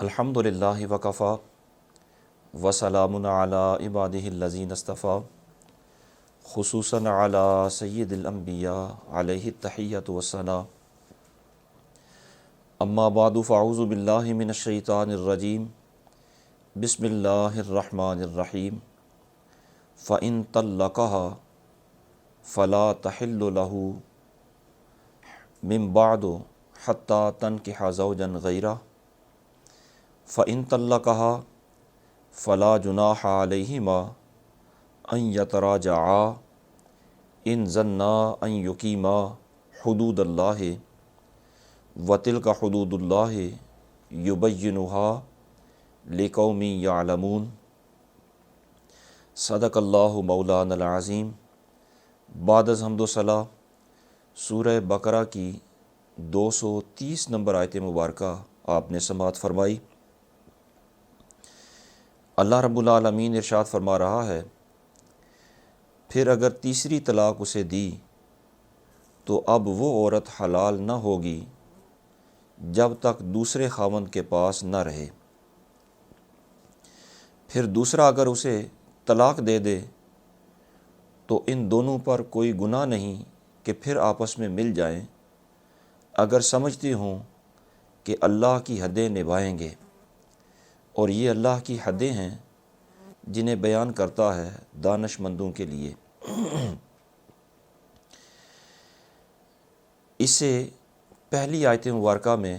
الحمدللہ وکفا وسلام علی عبادہ الذین اصطفیٰ خصوصاً علی سید الانبیاء علیہ التحیۃ والثناء اما بعد فاعوذ باللہ من الشیطان الرجیم بسم اللہ الرحمن الرحیم فإن طلقها فلا تحل له من بعد حتى تنكح زوجا غیرہ فإن طلقها فلا جناح علیہما ان یتراجعا ان ظنا ان یقیما حدود اللہ وتلک حدود اللہ یبینها لقوم یعلمون صدق اللہ مولانا العظیم۔ بعد از حمد و ثنا سورہ بقرہ کی 230 نمبر آیت مبارکہ آپ نے سماعت فرمائی۔ اللہ رب العالمین ارشاد فرما رہا ہے، پھر اگر تیسری طلاق اسے دی تو اب وہ عورت حلال نہ ہوگی جب تک دوسرے خاوند کے پاس نہ رہے۔ پھر دوسرا اگر اسے طلاق دے دے تو ان دونوں پر کوئی گناہ نہیں کہ پھر آپس میں مل جائیں، اگر سمجھتی ہوں کہ اللہ کی حدیں نبھائیں گے، اور یہ اللہ کی حدیں ہیں جنہیں بیان کرتا ہے دانش مندوں کے لیے۔ اس سے پہلی آیت مبارکہ میں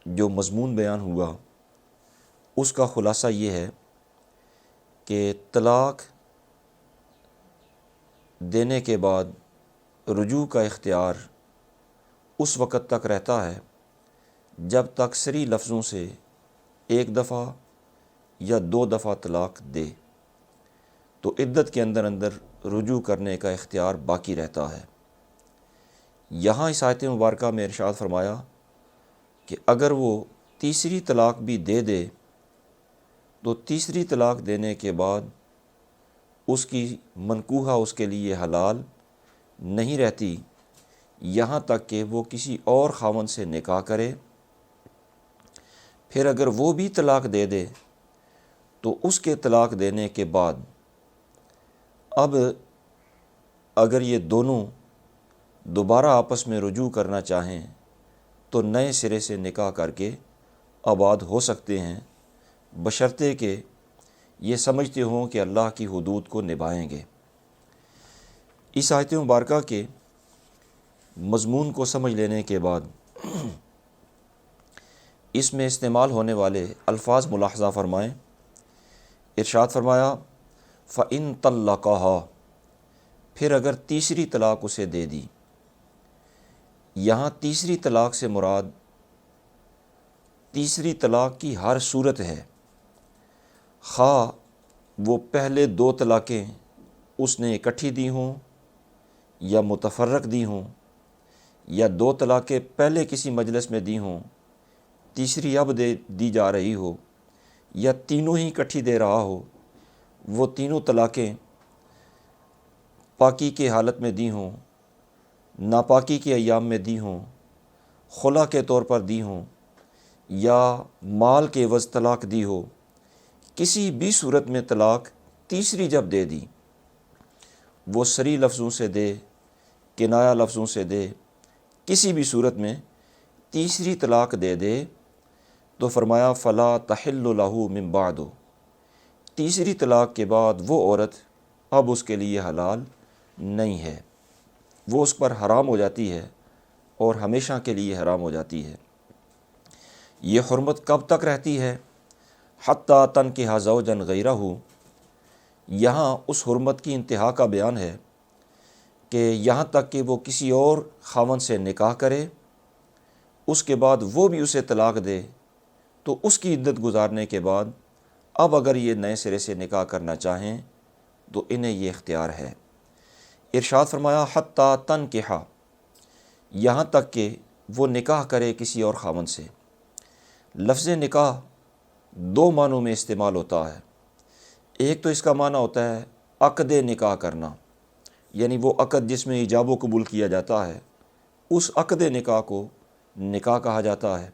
جو مضمون بیان ہوا اس کا خلاصہ یہ ہے کہ طلاق دینے کے بعد رجوع کا اختیار اس وقت تک رہتا ہے جب تک صریح لفظوں سے ایک دفعہ یا 2 دفعہ طلاق دے تو عدت کے اندر رجوع کرنے کا اختیار باقی رہتا ہے۔ یہاں اس آیت مبارکہ میں ارشاد فرمایا کہ اگر وہ تیسری طلاق بھی دے دے تو تیسری طلاق دینے کے بعد اس کی منکوحہ اس کے لیے حلال نہیں رہتی یہاں تک کہ وہ کسی اور خاوند سے نکاح کرے۔ پھر اگر وہ بھی طلاق دے دے تو اس کے طلاق دینے کے بعد اب اگر یہ دونوں دوبارہ آپس میں رجوع کرنا چاہیں تو نئے سرے سے نکاح کر کے آباد ہو سکتے ہیں، بشرطے کہ یہ سمجھتے ہوں کہ اللہ کی حدود کو نبھائیں گے۔ اس آیت مبارکہ کے مضمون کو سمجھ لینے کے بعد اس میں استعمال ہونے والے الفاظ ملاحظہ فرمائیں۔ ارشاد فرمایا فَإِن طَلَّقَهَا، پھر اگر تیسری طلاق اسے دے دی۔ یہاں تیسری طلاق سے مراد تیسری طلاق کی ہر صورت ہے، خواہ وہ پہلے 2 طلاقیں اس نے اکٹھی دی ہوں یا متفرق دی ہوں، یا 2 طلاقیں پہلے کسی مجلس میں دی ہوں، تیسری اب دی جا رہی ہو، یا تینوں ہی اکٹھی دے رہا ہو، وہ تینوں طلاقیں پاکی کے حالت میں دی ہوں، ناپاکی کے ایام میں دی ہوں، خلا کے طور پر دی ہوں، یا مال کے عوض طلاق دی ہو، کسی بھی صورت میں طلاق تیسری جب دے دی، وہ صریح لفظوں سے دے، کنایہ لفظوں سے دے، کسی بھی صورت میں تیسری طلاق دے دے تو فرمایا فلا تحل له من بعد، تیسری طلاق کے بعد وہ عورت اب اس کے لیے حلال نہیں ہے، وہ اس پر حرام ہو جاتی ہے اور ہمیشہ کے لیے حرام ہو جاتی ہے۔ یہ حرمت کب تک رہتی ہے؟ حتی تنکح زوجا غیرہ، یہاں اس حرمت کی انتہا کا بیان ہے کہ یہاں تک کہ وہ کسی اور خاوند سے نکاح کرے، اس کے بعد وہ بھی اسے طلاق دے تو اس کی عدت گزارنے کے بعد اب اگر یہ نئے سرے سے نکاح کرنا چاہیں تو انہیں یہ اختیار ہے۔ ارشاد فرمایا حتی تنکح، یہاں تک کہ وہ نکاح کرے کسی اور خاوند سے۔ لفظ نکاح 2 معنوں میں استعمال ہوتا ہے۔ ایک تو اس کا معنی ہوتا ہے عقد نکاح کرنا، یعنی وہ عقد جس میں ایجاب و قبول کیا جاتا ہے، اس عقد نکاح کو نکاح کہا جاتا ہے۔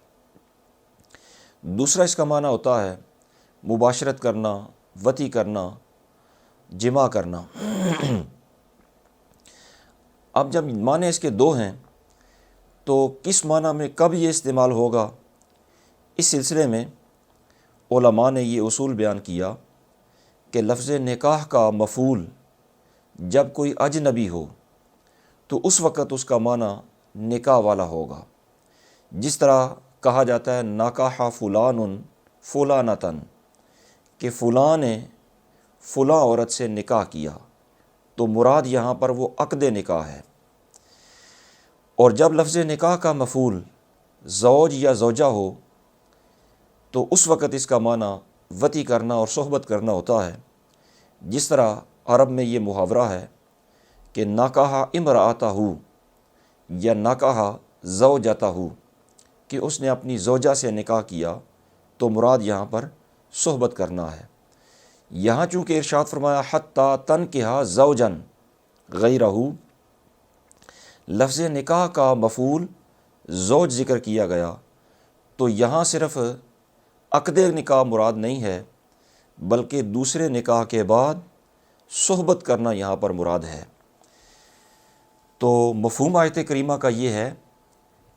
دوسرا اس کا معنی ہوتا ہے مباشرت کرنا، وطی کرنا، جمع کرنا۔ اب جب معنی اس کے دو ہیں تو کس معنی میں کب یہ استعمال ہوگا، اس سلسلے میں علماء نے یہ اصول بیان کیا کہ لفظ نکاح کا مفعول جب کوئی اجنبی ہو تو اس وقت اس کا معنی نکاح والا ہوگا۔ جس طرح کہا جاتا ہے نکاح فلان فلانتن، کہ فلاں نے فلاں عورت سے نکاح کیا، تو مراد یہاں پر وہ عقد نکاح ہے۔ اور جب لفظ نکاح کا مفعول زوج یا زوجہ ہو تو اس وقت اس کا معنی وطی کرنا اور صحبت کرنا ہوتا ہے۔ جس طرح عرب میں یہ محاورہ ہے کہ نکاح امرأتہ یا نکاح زوجتہ، کہ اس نے اپنی زوجہ سے نکاح کیا، تو مراد یہاں پر صحبت کرنا ہے۔ یہاں چونکہ ارشاد فرمایا حتی تنکح زوجن غیرہ، لفظ نکاح کا مفعول زوج ذکر کیا گیا، تو یہاں صرف عقد نکاح مراد نہیں ہے، بلکہ دوسرے نکاح کے بعد صحبت کرنا یہاں پر مراد ہے۔ تو مفہوم آیت کریمہ کا یہ ہے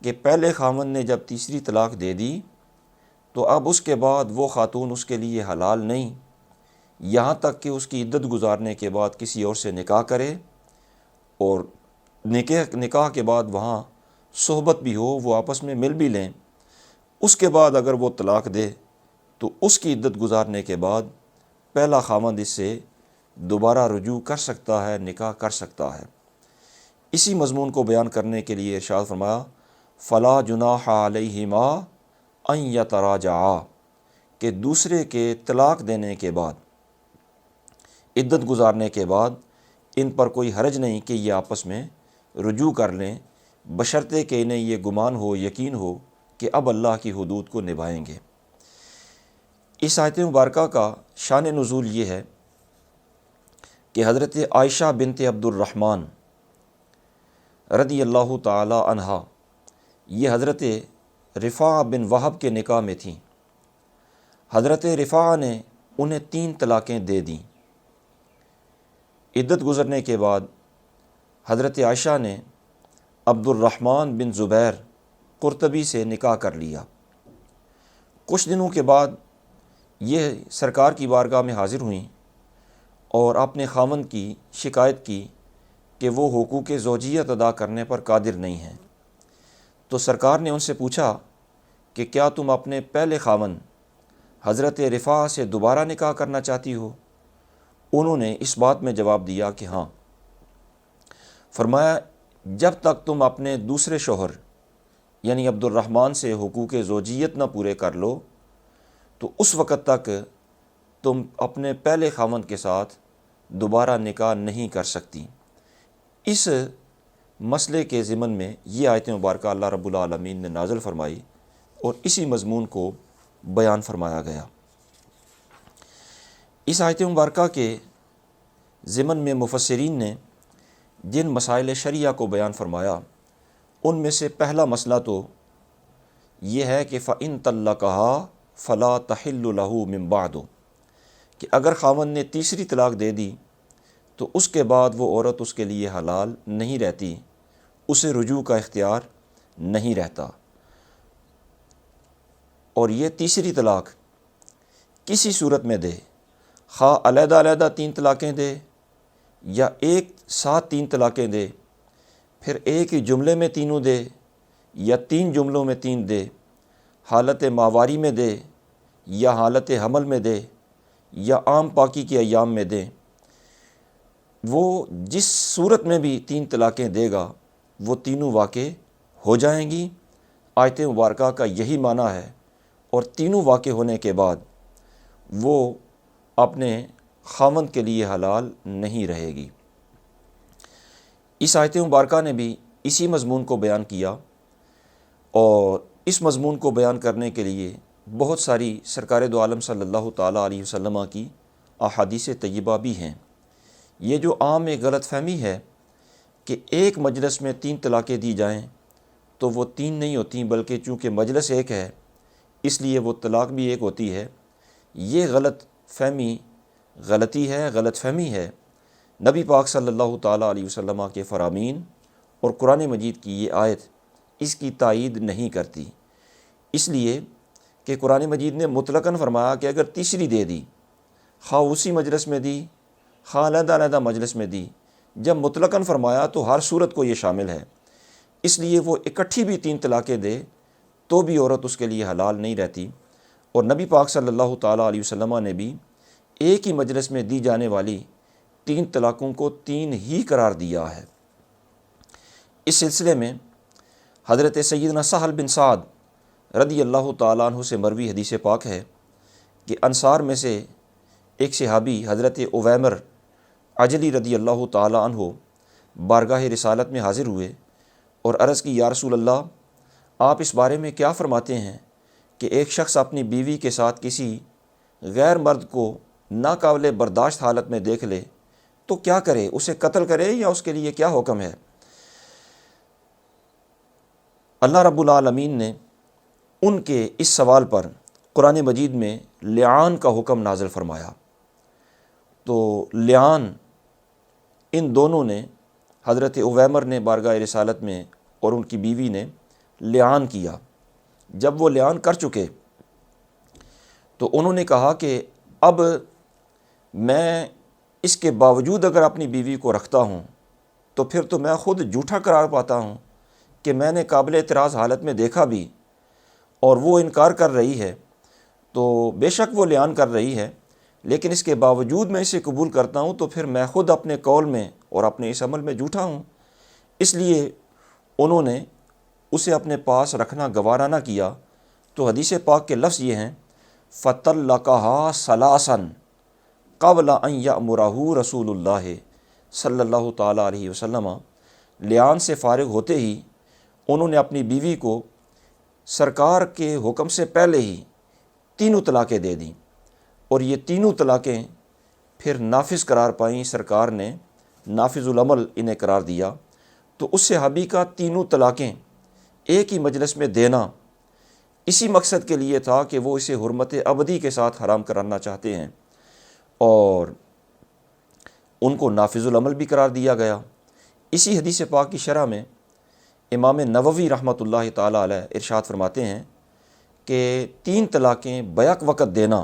کہ پہلے خاوند نے جب تیسری طلاق دے دی تو اب اس کے بعد وہ خاتون اس کے لیے حلال نہیں، یہاں تک کہ اس کی عدت گزارنے کے بعد کسی اور سے نکاح کرے، اور نکاح کے بعد وہاں صحبت بھی ہو، وہ آپس میں مل بھی لیں۔ اس کے بعد اگر وہ طلاق دے تو اس کی عدت گزارنے کے بعد پہلا خاوند اس سے دوبارہ رجوع کر سکتا ہے، نکاح کر سکتا ہے۔ اسی مضمون کو بیان کرنے کے لیے ارشاد فرمایا فلا جناح علیہما ان یتراجعا، کہ دوسرے کے طلاق دینے کے بعد، عدت گزارنے کے بعد ان پر کوئی حرج نہیں کہ یہ آپس میں رجوع کر لیں، بشرطے کہ انہیں یہ گمان ہو، یقین ہو کہ اب اللہ کی حدود کو نبھائیں گے۔ اس آیت مبارکہ کا شان نزول یہ ہے کہ حضرت عائشہ بنت عبد الرحمن رضی اللہ تعالی عنہا، یہ حضرت رفاع بن وہب کے نکاح میں تھیں۔ حضرت رفاع نے انہیں 3 طلاقیں دے دیں۔ عدت گزرنے کے بعد حضرت عائشہ نے عبد الرحمن بن زبیر قرطبی سے نکاح کر لیا۔ کچھ دنوں کے بعد یہ سرکار کی بارگاہ میں حاضر ہوئیں اور اپنے خاوند کی شکایت کی کہ وہ حقوق زوجیت ادا کرنے پر قادر نہیں ہیں۔ تو سرکار نے ان سے پوچھا کہ کیا تم اپنے پہلے خاوند حضرت رفاع سے دوبارہ نکاح کرنا چاہتی ہو؟ انہوں نے اس بات میں جواب دیا کہ ہاں۔ فرمایا جب تک تم اپنے دوسرے شوہر یعنی عبد الرحمن سے حقوق زوجیت نہ پورے کر لو تو اس وقت تک تم اپنے پہلے خاوند کے ساتھ دوبارہ نکاح نہیں کر سکتی۔ اس مسئلے کے ضمن میں یہ آیت مبارکہ اللہ رب العالمین نے نازل فرمائی اور اسی مضمون کو بیان فرمایا گیا۔ اس آیت مبارکہ کے ضمن میں مفسرین نے جن مسائل شرعیہ کو بیان فرمایا ان میں سے پہلا مسئلہ تو یہ ہے کہ فَإِن طَلَّقَهَا فَلَا تَحِلُّ لَهُ مِن بَعْدُ، کہ اگر خاوند نے تیسری طلاق دے دی تو اس کے بعد وہ عورت اس کے لیے حلال نہیں رہتی، اسے رجوع کا اختیار نہیں رہتا۔ اور یہ تیسری طلاق کسی صورت میں دے، خواہ علیحدہ علیحدہ 3 طلاقیں دے یا ایک ساتھ 3 طلاقیں دے، پھر ایک ہی جملے میں تینوں دے یا 3 جملوں میں 3 دے، حالت ماواری میں دے یا حالت حمل میں دے یا عام پاکی کے ایام میں دے، وہ جس صورت میں بھی 3 طلاقیں دے گا وہ تینوں واقع ہو جائیں گی۔ آیت مبارکہ کا یہی معنی ہے، اور تینوں واقع ہونے کے بعد وہ اپنے خاوند کے لیے حلال نہیں رہے گی۔ اس آیت مبارکہ نے بھی اسی مضمون کو بیان کیا، اور اس مضمون کو بیان کرنے کے لیے بہت ساری سرکار دو عالم صلی اللہ تعالیٰ علیہ وسلم کی احادیث طیبہ بھی ہیں۔ یہ جو عام ایک غلط فہمی ہے کہ ایک مجلس میں 3 طلاقیں دی جائیں تو وہ 3 نہیں ہوتیں، بلکہ چونکہ مجلس ایک ہے اس لیے وہ طلاق بھی ایک ہوتی ہے۔ یہ غلط فہمی ہے نبی پاک صلی اللہ تعالیٰ علیہ وسلم کے فرامین اور قرآن مجید کی یہ آیت اس کی تائید نہیں کرتی، اس لیے کہ قرآن مجید نے مطلقاً فرمایا کہ اگر تیسری دے دی، خواہ اسی مجلس میں دی خواہ علیحدہ علیحدہ مجلس میں دی، جب مطلقاً فرمایا تو ہر صورت کو یہ شامل ہے، اس لیے وہ اکٹھی بھی 3 طلاقیں دے تو بھی عورت اس کے لیے حلال نہیں رہتی۔ اور نبی پاک صلی اللہ تعالیٰ علیہ وسلم نے بھی ایک ہی مجلس میں دی جانے والی 3 طلاقوں کو 3 ہی قرار دیا ہے۔ اس سلسلے میں حضرت سیدنا سہل بن سعد رضی اللہ تعالیٰ عنہ سے مروی حدیث پاک ہے کہ انصار میں سے ایک صحابی حضرت اویمر عجلی رضی اللہ تعالیٰ عنہ بارگاہ رسالت میں حاضر ہوئے اور عرض کی، یا رسول اللہ، آپ اس بارے میں کیا فرماتے ہیں کہ ایک شخص اپنی بیوی کے ساتھ کسی غیر مرد کو ناقابل برداشت حالت میں دیکھ لے تو کیا کرے، اسے قتل کرے یا اس کے لیے کیا حکم ہے؟ اللہ رب العالمین نے ان کے اس سوال پر قرآن مجید میں لعان کا حکم نازل فرمایا۔ تو لعان ان دونوں نے، حضرت اویمر نے بارگاہ رسالت میں اور ان کی بیوی نے لعان کیا۔ جب وہ لعان کر چکے تو انہوں نے کہا کہ اب میں اس کے باوجود اگر اپنی بیوی کو رکھتا ہوں تو پھر تو میں خود جھوٹا قرار پاتا ہوں کہ میں نے قابل اعتراض حالت میں دیکھا بھی اور وہ انکار کر رہی ہے، تو بے شک وہ لعان کر رہی ہے، لیکن اس کے باوجود میں اسے قبول کرتا ہوں تو پھر میں خود اپنے قول میں اور اپنے اس عمل میں جھوٹا ہوں۔ اس لیے انہوں نے اسے اپنے پاس رکھنا گوارا نہ کیا۔ تو حدیث پاک کے لفظ یہ ہیں، فَطَلَّقَهَا ثَلَاثًا قَبْلَ أَن يَأْمُرَهُ رسول اللہ صلی اللہ تعالیٰ علیہ وسلم۔ لعان سے فارغ ہوتے ہی انہوں نے اپنی بیوی کو سرکار کے حکم سے پہلے ہی 3 طلاقیں دے دیں، اور یہ 3 طلاقیں پھر نافذ قرار پائیں، سرکار نے نافذ العمل انہیں قرار دیا۔ تو اس صحابی کا 3 طلاقیں ایک ہی مجلس میں دینا اسی مقصد کے لیے تھا کہ وہ اسے حرمت ابدی کے ساتھ حرام کرانا چاہتے ہیں، اور ان کو نافذ العمل بھی قرار دیا گیا۔ اسی حدیث پاک کی شرح میں امام نووی رحمۃ اللہ تعالیٰ علیہ ارشاد فرماتے ہیں کہ 3 طلاقیں بیک وقت دینا،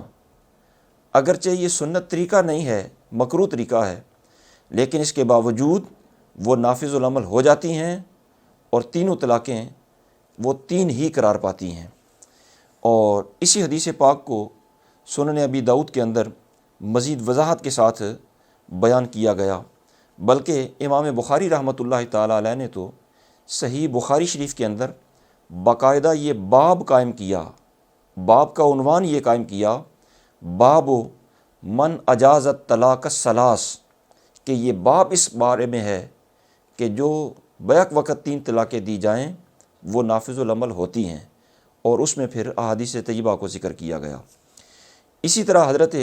اگرچہ یہ سنت طریقہ نہیں ہے، مکروہ طریقہ ہے، لیکن اس کے باوجود وہ نافذ العمل ہو جاتی ہیں اور 3 طلاقیں وہ 3 ہی قرار پاتی ہیں۔ اور اسی حدیث پاک کو سنن ابی داؤد کے اندر مزید وضاحت کے ساتھ بیان کیا گیا، بلکہ امام بخاری رحمۃ اللہ تعالیٰ علیہ نے تو صحیح بخاری شریف کے اندر باقاعدہ یہ باب قائم کیا، باب کا عنوان یہ قائم کیا، باب من اجاز الطلاق الثلاث، کہ یہ باب اس بارے میں ہے کہ جو بیک وقت 3 طلاقیں دی جائیں وہ نافذ العمل ہوتی ہیں، اور اس میں پھر احادیث طیبہ کو ذکر کیا گیا۔ اسی طرح حضرت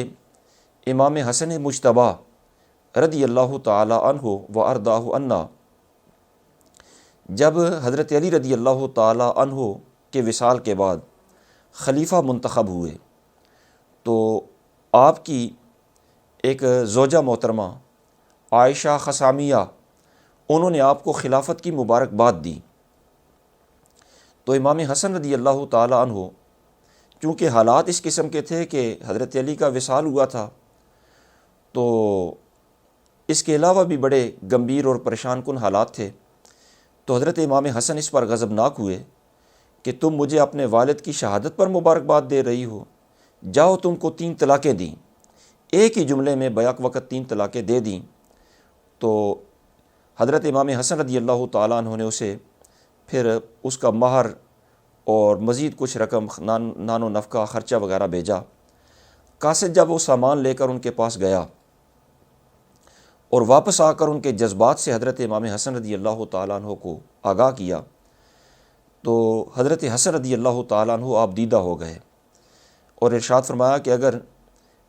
امام حسن مجتبیٰ رضی اللہ تعالی عنہ و ارضاہ عنا جب حضرت علی رضی اللہ تعالی عنہ کے وصال کے بعد خلیفہ منتخب ہوئے تو آپ کی ایک زوجہ محترمہ عائشہ خثامیہ، انہوں نے آپ کو خلافت کی مبارکباد دی۔ تو امام حسن رضی اللہ تعالی عنہ، چونکہ حالات اس قسم کے تھے کہ حضرت علی کا وصال ہوا تھا، تو اس کے علاوہ بھی بڑے گمبھیر اور پریشان کن حالات تھے، تو حضرت امام حسن اس پر غضبناک ہوئے کہ تم مجھے اپنے والد کی شہادت پر مبارکباد دے رہی ہو، جاؤ تم کو 3 طلاقیں دیں، ایک ہی جملے میں بیک وقت 3 طلاقیں دے دیں۔ تو حضرت امام حسن رضی اللہ تعالیٰ عنہ نے اسے پھر اس کا مہر اور مزید کچھ رقم نان و نفقہ خرچہ وغیرہ بھیجا۔ قاصد جب وہ سامان لے کر ان کے پاس گیا اور واپس آ کر ان کے جذبات سے حضرت امام حسن رضی اللہ تعالیٰ عنہ کو آگاہ کیا، تو حضرت حسن رضی اللہ تعالیٰ عنہ آپ دیدہ ہو گئے اور ارشاد فرمایا کہ اگر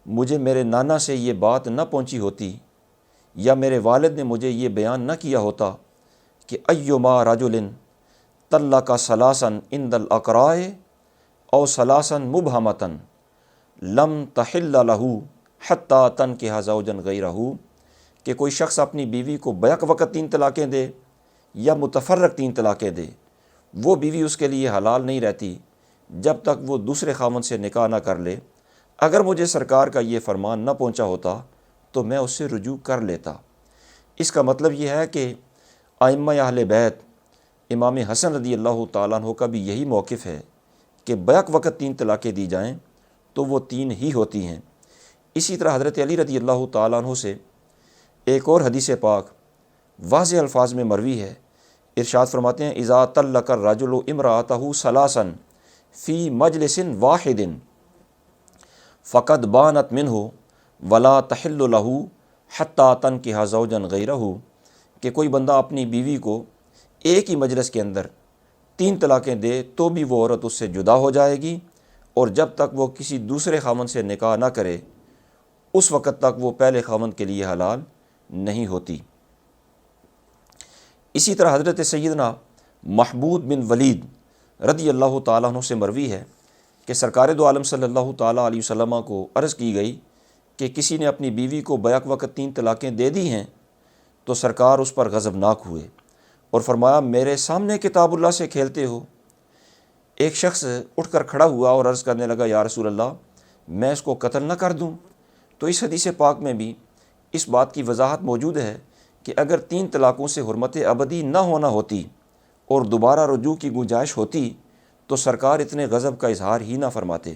مجھے میرے نانا سے یہ بات نہ پہنچی ہوتی یا میرے والد نے مجھے یہ بیان نہ کیا ہوتا کہ ایما رجل طلق ثلاثا عند الاقراء او ثلاثن مبہمتن لم تحل لہ حتی تنکح زوجا غیرہ، کہ کوئی شخص اپنی بیوی کو بیک وقت 3 طلاقیں دے یا متفرق 3 طلاقیں دے، وہ بیوی اس کے لیے حلال نہیں رہتی جب تک وہ دوسرے خاوند سے نکاح نہ کر لے۔ اگر مجھے سرکار کا یہ فرمان نہ پہنچا ہوتا تو میں اس سے رجوع کر لیتا۔ اس کا مطلب یہ ہے کہ ائمہ اہل بیت، امام حسن رضی اللہ تعالیٰ عنہ کا بھی یہی موقف ہے کہ بیک وقت 3 طلاقیں دی جائیں تو وہ 3 ہی ہوتی ہیں۔ اسی طرح حضرت علی رضی اللہ تعالیٰ عنہ سے ایک اور حدیث پاک واضح الفاظ میں مروی ہے، ارشاد فرماتے ہیں اذا طلق الرجل امرأتہ ثلاثا فی مجلس واحد فقد بانت منہ ولا تحل لہ حتی تنکح زوجا غیرہ، کہ کوئی بندہ اپنی بیوی کو ایک ہی مجلس کے اندر 3 طلاقیں دے تو بھی وہ عورت اس سے جدا ہو جائے گی، اور جب تک وہ کسی دوسرے خاوند سے نکاح نہ کرے اس وقت تک وہ پہلے خاوند کے لیے حلال نہیں ہوتی۔ اسی طرح حضرت سیدنا محمود بن ولید رضی اللہ تعالیٰ عنہ سے مروی ہے کہ سرکار دو عالم صلی اللہ تعالیٰ علیہ وسلم کو عرض کی گئی کہ کسی نے اپنی بیوی کو بیک وقت 3 طلاقیں دے دی ہیں، تو سرکار اس پر غضبناک ہوئے اور فرمایا میرے سامنے کتاب اللہ سے کھیلتے ہو۔ ایک شخص اٹھ کر کھڑا ہوا اور عرض کرنے لگا یا رسول اللہ میں اس کو قتل نہ کر دوں؟ تو اس حدیث پاک میں بھی اس بات کی وضاحت موجود ہے کہ اگر 3 طلاقوں سے حرمت ابدی نہ ہونا ہوتی اور دوبارہ رجوع کی گنجائش ہوتی تو سرکار اتنے غضب کا اظہار ہی نہ فرماتے۔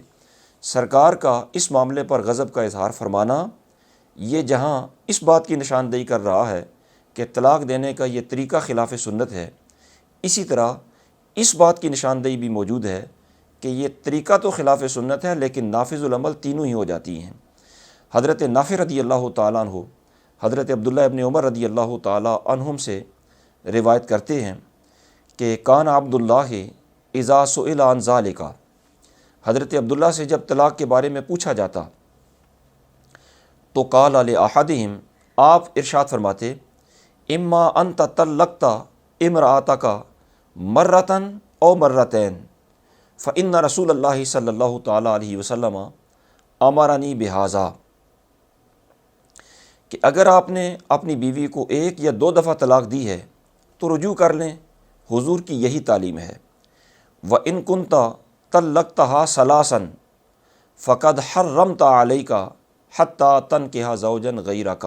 سرکار کا اس معاملے پر غضب کا اظہار فرمانا یہ جہاں اس بات کی نشاندہی کر رہا ہے کہ طلاق دینے کا یہ طریقہ خلاف سنت ہے، اسی طرح اس بات کی نشاندہی بھی موجود ہے کہ یہ طریقہ تو خلاف سنت ہے لیکن نافذ العمل تینوں ہی ہو جاتی ہیں۔ حضرت نافع رضی اللہ تعالیٰ عنہ حضرت عبداللہ ابن عمر رضی اللہ تعالیٰ عنہم سے روایت کرتے ہیں کہ کان عبداللہ اذا سئل عن ذالک، حضرت عبداللہ سے جب طلاق کے بارے میں پوچھا جاتا تو قال لأحدہم، آپ ارشاد فرماتے اما انت طلقت امرأتک مرۃ او مرتین فإن رسول اللہ صلی اللہ تعالیٰ علیہ وسلم امرنی بہذا، کہ اگر آپ نے اپنی بیوی کو 1 یا 2 دفعہ طلاق دی ہے تو رجوع کر لیں، حضور کی یہی تعلیم ہے۔ وَإِن كُنْتَ طَلَّقْتَهَا ثَلَاثًا فَقَدْ حَرَّمْتَ عَلَيْكَ حَتَّى تَنْكِحَ زَوْجًا غَيْرَكَ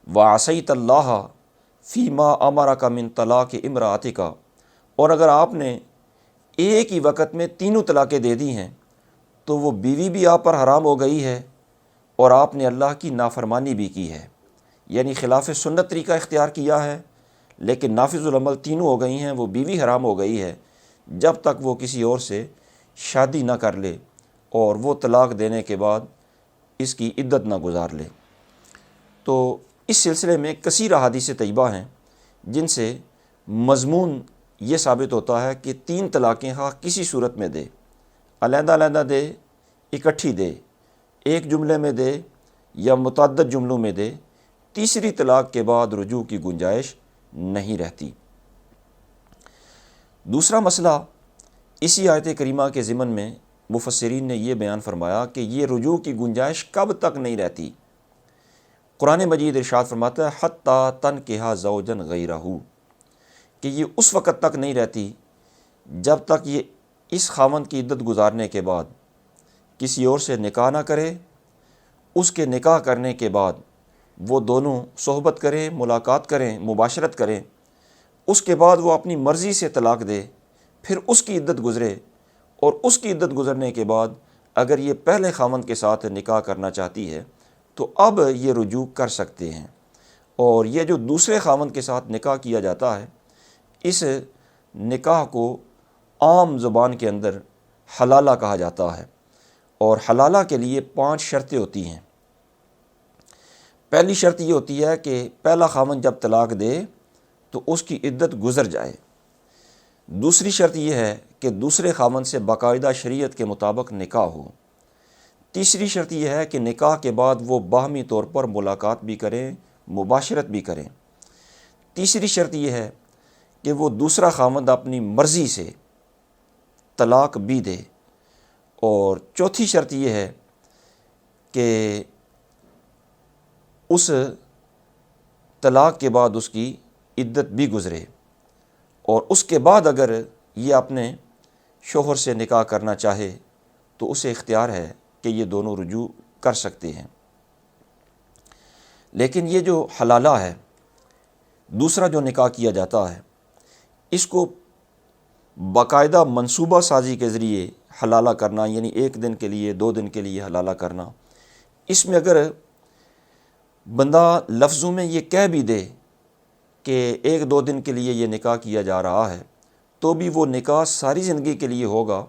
وَعَصَيْتَ اللَّهَ فِيمَا أَمَرَكَ مِنْ طَلَاقِ امْرَأَتِكَ، اور اگر آپ نے ایک ہی وقت میں 3 طلاقیں دے دی ہیں تو وہ بیوی بھی آپ پر حرام ہو گئی ہے اور آپ نے اللہ کی نافرمانی بھی کی ہے، یعنی خلاف سنت طریقہ اختیار کیا ہے لیکن نافذ العمل تینوں ہو گئی ہیں، وہ بیوی حرام ہو گئی ہے جب تک وہ کسی اور سے شادی نہ کر لے اور وہ طلاق دینے کے بعد اس کی عدت نہ گزار لے۔ تو اس سلسلے میں کثیر احادیث طیبہ ہیں جن سے مضمون یہ ثابت ہوتا ہے کہ 3 طلاقیں ہاں کسی صورت میں دے، علیحدہ علیحدہ دے، اکٹھی دے، ایک جملے میں دے یا متعدد جملوں میں دے، تیسری طلاق کے بعد رجوع کی گنجائش نہیں رہتی۔ دوسرا مسئلہ اسی آیت کریمہ کے ضمن میں مفسرین نے یہ بیان فرمایا کہ یہ رجوع کی گنجائش کب تک نہیں رہتی۔ قرآن مجید ارشاد فرماتا ہے حتیٰ تنکح زوجا غیرہ، کہ یہ اس وقت تک نہیں رہتی جب تک یہ اس خاوند کی عدت گزارنے کے بعد کسی اور سے نکاح نہ کرے، اس کے نکاح کرنے کے بعد وہ دونوں صحبت کریں، ملاقات کریں، مباشرت کریں، اس کے بعد وہ اپنی مرضی سے طلاق دے، پھر اس کی عدت گزرے، اور اس کی عدت گزرنے کے بعد اگر یہ پہلے خاوند کے ساتھ نکاح کرنا چاہتی ہے تو اب یہ رجوع کر سکتے ہیں۔ اور یہ جو دوسرے خاوند کے ساتھ نکاح کیا جاتا ہے، اس نکاح کو عام زبان کے اندر حلالہ کہا جاتا ہے، اور حلالہ کے لیے 5 شرطیں ہوتی ہیں۔ پہلی شرط یہ ہوتی ہے کہ پہلا خاوند جب طلاق دے تو اس کی عدت گزر جائے۔ دوسری شرط یہ ہے کہ دوسرے خاوند سے باقاعدہ شریعت کے مطابق نکاح ہو۔ تیسری شرط یہ ہے کہ نکاح کے بعد وہ باہمی طور پر ملاقات بھی کریں، مباشرت بھی کریں۔ تیسری شرط یہ ہے کہ وہ دوسرا خاوند اپنی مرضی سے طلاق بھی دے، اور چوتھی شرط یہ ہے کہ اس طلاق کے بعد اس کی عدت بھی گزرے، اور اس کے بعد اگر یہ اپنے شوہر سے نکاح کرنا چاہے تو اسے اختیار ہے کہ یہ دونوں رجوع کر سکتے ہیں۔ لیکن یہ جو حلالہ ہے، دوسرا جو نکاح کیا جاتا ہے، اس کو باقاعدہ منصوبہ سازی کے ذریعے حلالہ کرنا، یعنی 1 دن کے لیے 2 دن کے لیے حلالہ کرنا، اس میں اگر بندہ لفظوں میں یہ کہہ بھی دے کہ 1-2 دن کے لیے یہ نکاح کیا جا رہا ہے، تو بھی وہ نکاح ساری زندگی کے لیے ہوگا،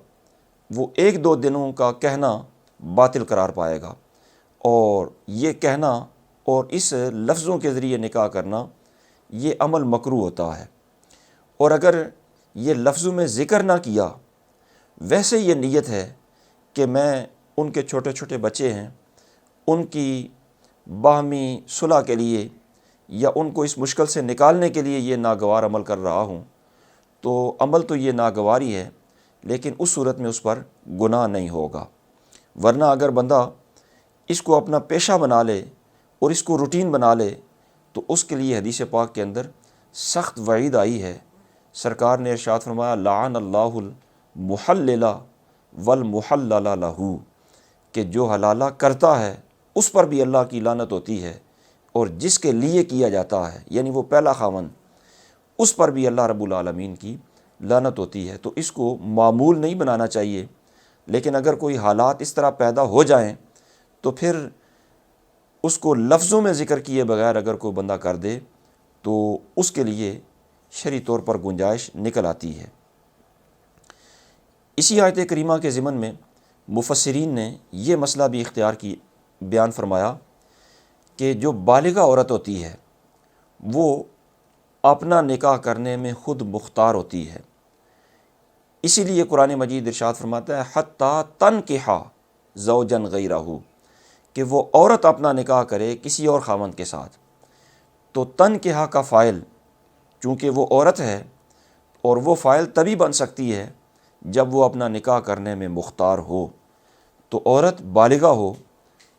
وہ 1-2 دنوں کا کہنا باطل قرار پائے گا، اور یہ کہنا اور اس لفظوں کے ذریعے نکاح کرنا یہ عمل مکروہ ہوتا ہے۔ اور اگر یہ لفظوں میں ذکر نہ کیا، ویسے یہ نیت ہے کہ میں ان کے چھوٹے چھوٹے بچے ہیں، ان کی باہمی صلح کے لیے یا ان کو اس مشکل سے نکالنے کے لیے یہ ناگوار عمل کر رہا ہوں، تو عمل تو یہ ناگوار ہی ہے، لیکن اس صورت میں اس پر گناہ نہیں ہوگا۔ ورنہ اگر بندہ اس کو اپنا پیشہ بنا لے اور اس کو روٹین بنا لے تو اس کے لیے حدیث پاک کے اندر سخت وعید آئی ہے۔ سرکار نے ارشاد فرمایا لعن اللہ المحلل والمحلل لہ، کہ جو حلالہ کرتا ہے اس پر بھی اللہ کی لعنت ہوتی ہے، اور جس کے لیے کیا جاتا ہے یعنی وہ پہلا خاوند، اس پر بھی اللہ رب العالمین کی لعنت ہوتی ہے۔ تو اس کو معمول نہیں بنانا چاہیے، لیکن اگر کوئی حالات اس طرح پیدا ہو جائیں تو پھر اس کو لفظوں میں ذکر کیے بغیر اگر کوئی بندہ کر دے تو اس کے لیے شرعی طور پر گنجائش نکل آتی ہے۔ اسی آیت کریمہ کے ضمن میں مفسرین نے یہ مسئلہ بھی اختیار کی بیان فرمایا کہ جو بالغہ عورت ہوتی ہے وہ اپنا نکاح کرنے میں خود مختار ہوتی ہے، اسی لیے قرآن مجید ارشاد فرماتا ہے حتیٰ تنکح زوجا غیرہ، کہ وہ عورت اپنا نکاح کرے کسی اور خاوند کے ساتھ۔ تو تنکح کا فاعل چونکہ وہ عورت ہے، اور وہ فاعل تبھی بن سکتی ہے جب وہ اپنا نکاح کرنے میں مختار ہو۔ تو عورت بالغہ ہو،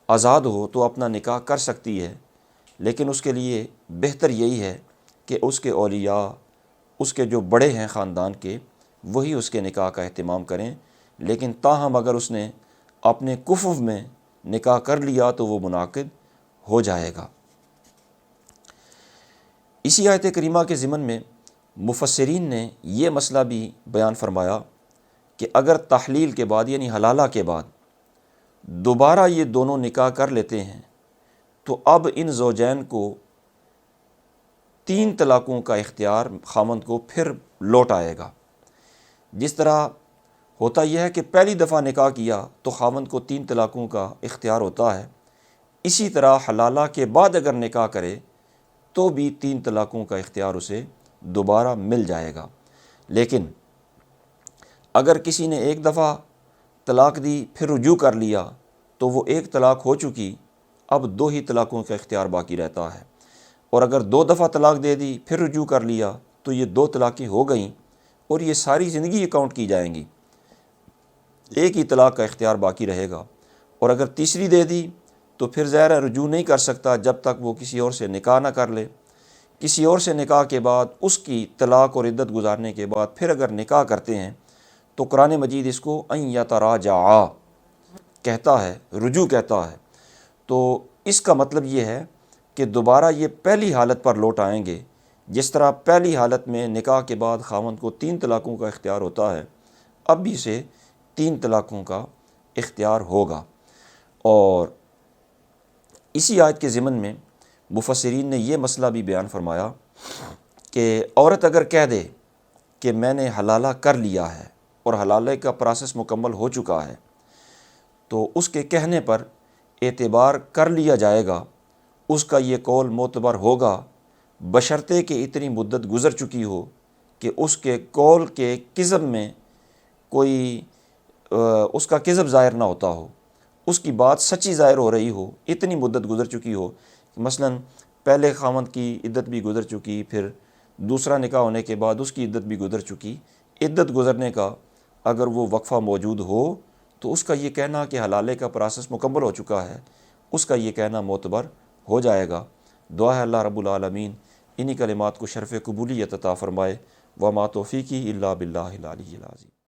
آزاد ہو تو اپنا نکاح کر سکتی ہے، لیکن اس کے لیے بہتر یہی ہے کہ اس کے اولیاء، اس کے جو بڑے ہیں خاندان کے، وہی اس کے نکاح کا اہتمام کریں۔ لیکن تاہم اگر اس نے اپنے کفو میں نکاح کر لیا تو وہ منعقد ہو جائے گا۔ اسی آیت کریمہ کے ضمن میں مفسرین نے یہ مسئلہ بھی بیان فرمایا کہ اگر تحلیل کے بعد یعنی حلالہ کے بعد دوبارہ یہ دونوں نکاح کر لیتے ہیں تو اب ان زوجین کو 3 طلاقوں کا اختیار خاوند کو پھر لوٹ آئے گا۔ جس طرح ہوتا یہ ہے کہ پہلی دفعہ نکاح کیا تو خاوند کو 3 طلاقوں کا اختیار ہوتا ہے، اسی طرح حلالہ کے بعد اگر نکاح کرے تو بھی 3 طلاقوں کا اختیار اسے دوبارہ مل جائے گا۔ لیکن اگر کسی نے 1 دفعہ طلاق دی پھر رجوع کر لیا تو وہ 1 طلاق ہو چکی، اب 2 ہی طلاقوں کا اختیار باقی رہتا ہے، اور اگر 2 دفعہ طلاق دے دی پھر رجوع کر لیا تو یہ 2 طلاقیں ہو گئیں، اور یہ ساری زندگی اکاؤنٹ کی جائیں گی، 1 ہی طلاق کا اختیار باقی رہے گا۔ اور اگر تیسری دے دی تو پھر ظاہر ہے رجوع نہیں کر سکتا جب تک وہ کسی اور سے نکاح نہ کر لے۔ کسی اور سے نکاح کے بعد اس کی طلاق اور عدت گزارنے کے بعد پھر اگر نکاح کرتے ہیں تو قرآن مجید اس کو ان یتراجعا کہتا ہے، رجوع کہتا ہے۔ تو اس کا مطلب یہ ہے کہ دوبارہ یہ پہلی حالت پر لوٹ آئیں گے، جس طرح پہلی حالت میں نکاح کے بعد خاوند کو 3 طلاقوں کا اختیار ہوتا ہے، اب بھی اسے 3 طلاقوں کا اختیار ہوگا۔ اور اسی آیت کے ضمن میں مفسرین نے یہ مسئلہ بھی بیان فرمایا کہ عورت اگر کہہ دے کہ میں نے حلالہ کر لیا ہے اور حلالہ کا پروسیس مکمل ہو چکا ہے، تو اس کے کہنے پر اعتبار کر لیا جائے گا، اس کا یہ قول معتبر ہوگا، بشرطے کہ اتنی مدت گزر چکی ہو کہ اس کے قول کے کذب میں کوئی اس کا کذب ظاہر نہ ہوتا ہو، اس کی بات سچی ظاہر ہو رہی ہو، اتنی مدت گزر چکی ہو، مثلا پہلے خاوند کی عدت بھی گزر چکی، پھر دوسرا نکاح ہونے کے بعد اس کی عدت بھی گزر چکی، عدت گزرنے کا اگر وہ وقفہ موجود ہو تو اس کا یہ کہنا کہ حلالے کا پروسیس مکمل ہو چکا ہے، اس کا یہ کہنا معتبر ہو جائے گا۔ دعا ہے اللہ رب العالمین انہی کلمات کو شرف قبولیت عطا فرمائے۔ وما توفیقی الا باللہ العلی العظیم۔